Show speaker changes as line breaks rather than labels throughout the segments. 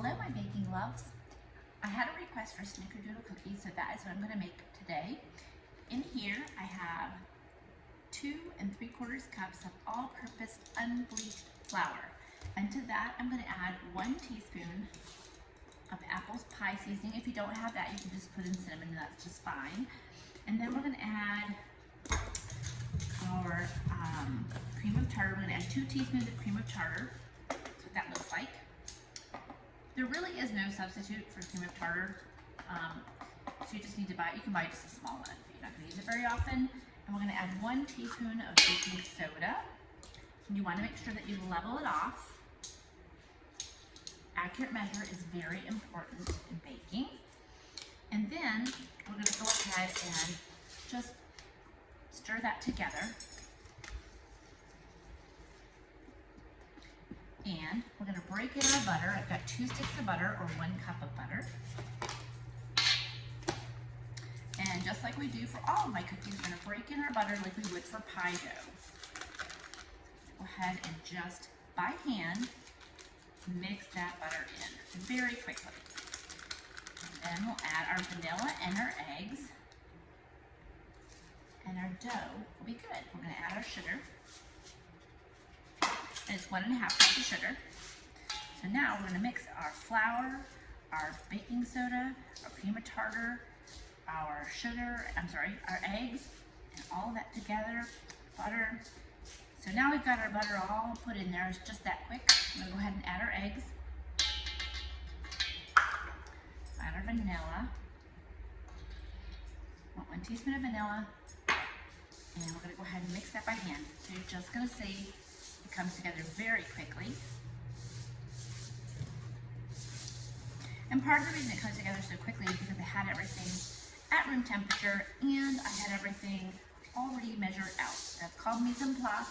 Hello, my baking loves. I had a request for snickerdoodle cookies, so that is what I'm going to make today. In here, I have 2 3/4 cups of all-purpose unbleached flour. And to that, I'm going to add 1 teaspoon of apple pie seasoning. If you don't have that, you can just put in cinnamon, and that's just fine. And then we're going to add our cream of tartar. We're going to add 2 teaspoons of cream of tartar. That's what that looks like. There really is no substitute for cream of tartar, so you just need to buy, you can buy just a small one if you're not going to use it very often. And we're going to add 1 teaspoon of baking soda. And you want to make sure that you level it off. Accurate measure is very important in baking. And then we're going to go ahead and just stir that together. And we're going to break in our butter. I've got 2 sticks of butter or 1 cup of butter. And just like we do for all of my cookies, we're going to break in our butter like we would for pie dough. Go ahead and just by hand mix that butter in very quickly. And then we'll add our vanilla and our eggs. And our dough will be good. We're going to add our sugar. And it's 1½ cups of sugar. So now we're going to mix our flour, our baking soda, our cream of tartar, our sugar, our eggs, and all of that together, butter. So now we've got our butter all put in there. It's just that quick. I'm going to go ahead and add our eggs. Add our vanilla. 1 teaspoon of vanilla. And we're going to go ahead and mix that by hand. So you're just going to see it comes together very quickly. And part of the reason it comes together so quickly is because I had everything at room temperature and I had everything already measured out. That's called mise en place,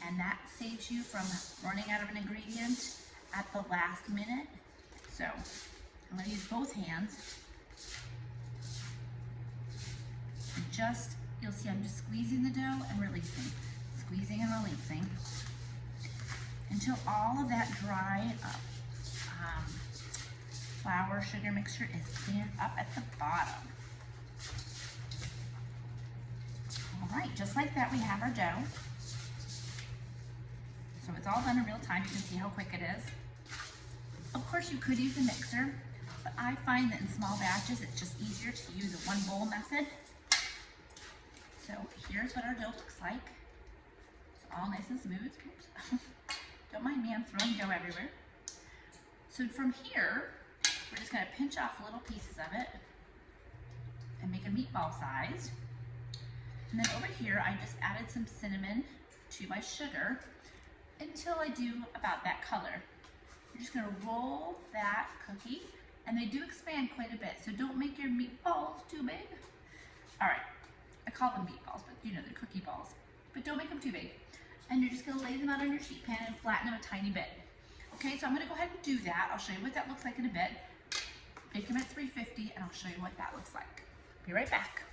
and that saves you from running out of an ingredient at the last minute. So I'm going to use both hands. And you'll see I'm just squeezing the dough and releasing, squeezing and releasing until all of that dry flour sugar mixture is cleared up at the bottom. All right, just like that, we have our dough. So it's all done in real time. You can see how quick it is. Of course, you could use a mixer, but I find that in small batches, it's just easier to use a 1 bowl method. So here's what our dough looks like. It's all nice and smooth. Oops. Don't mind me, I'm throwing dough everywhere. So from here, we're just going to pinch off little pieces of it and make a meatball size. And then over here, I just added some cinnamon to my sugar until I do about that color. You're just going to roll that cookie, and they do expand quite a bit, so don't make your meatballs too big. All right, I call them meatballs, but you know, they're cookie balls. But don't make them too big. And you're just going to lay them out on your sheet pan and flatten them a tiny bit. Okay, so I'm going to go ahead and do that. I'll show you what that looks like in a bit. Bake them at 350, and I'll show you what that looks like. Be right back.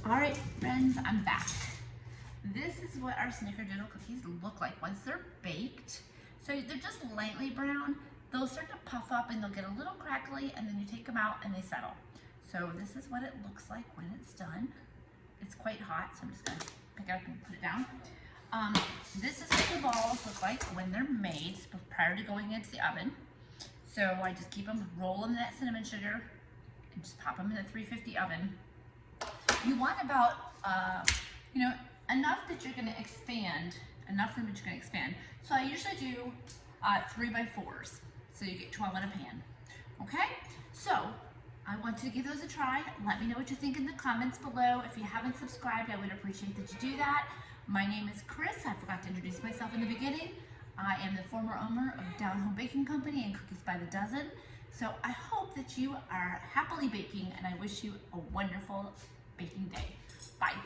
All right, friends, I'm back. This is what our snickerdoodle cookies look like once they're baked. So they're just lightly brown. They'll start to puff up and they'll get a little crackly, and then you take them out and they settle. So this is what it looks like when it's done. It's quite hot, so I'm just gonna pick it up and put it down. This is what the balls look like when they're made prior to going into the oven. So I just keep them rolling that cinnamon sugar and just pop them in the 350 oven. You want about, enough that you're gonna expand, enough room that you're gonna expand. So I usually do 3x4s, so you get 12 in a pan. Okay, so I want you to give those a try. Let me know what you think in the comments below. If you haven't subscribed, I would appreciate that you do that. My name is Chris. I forgot to introduce myself in the beginning. I am the former owner of Down Home Baking Company and Cookies by the Dozen. So I hope that you are happily baking, and I wish you a wonderful baking day. Bye.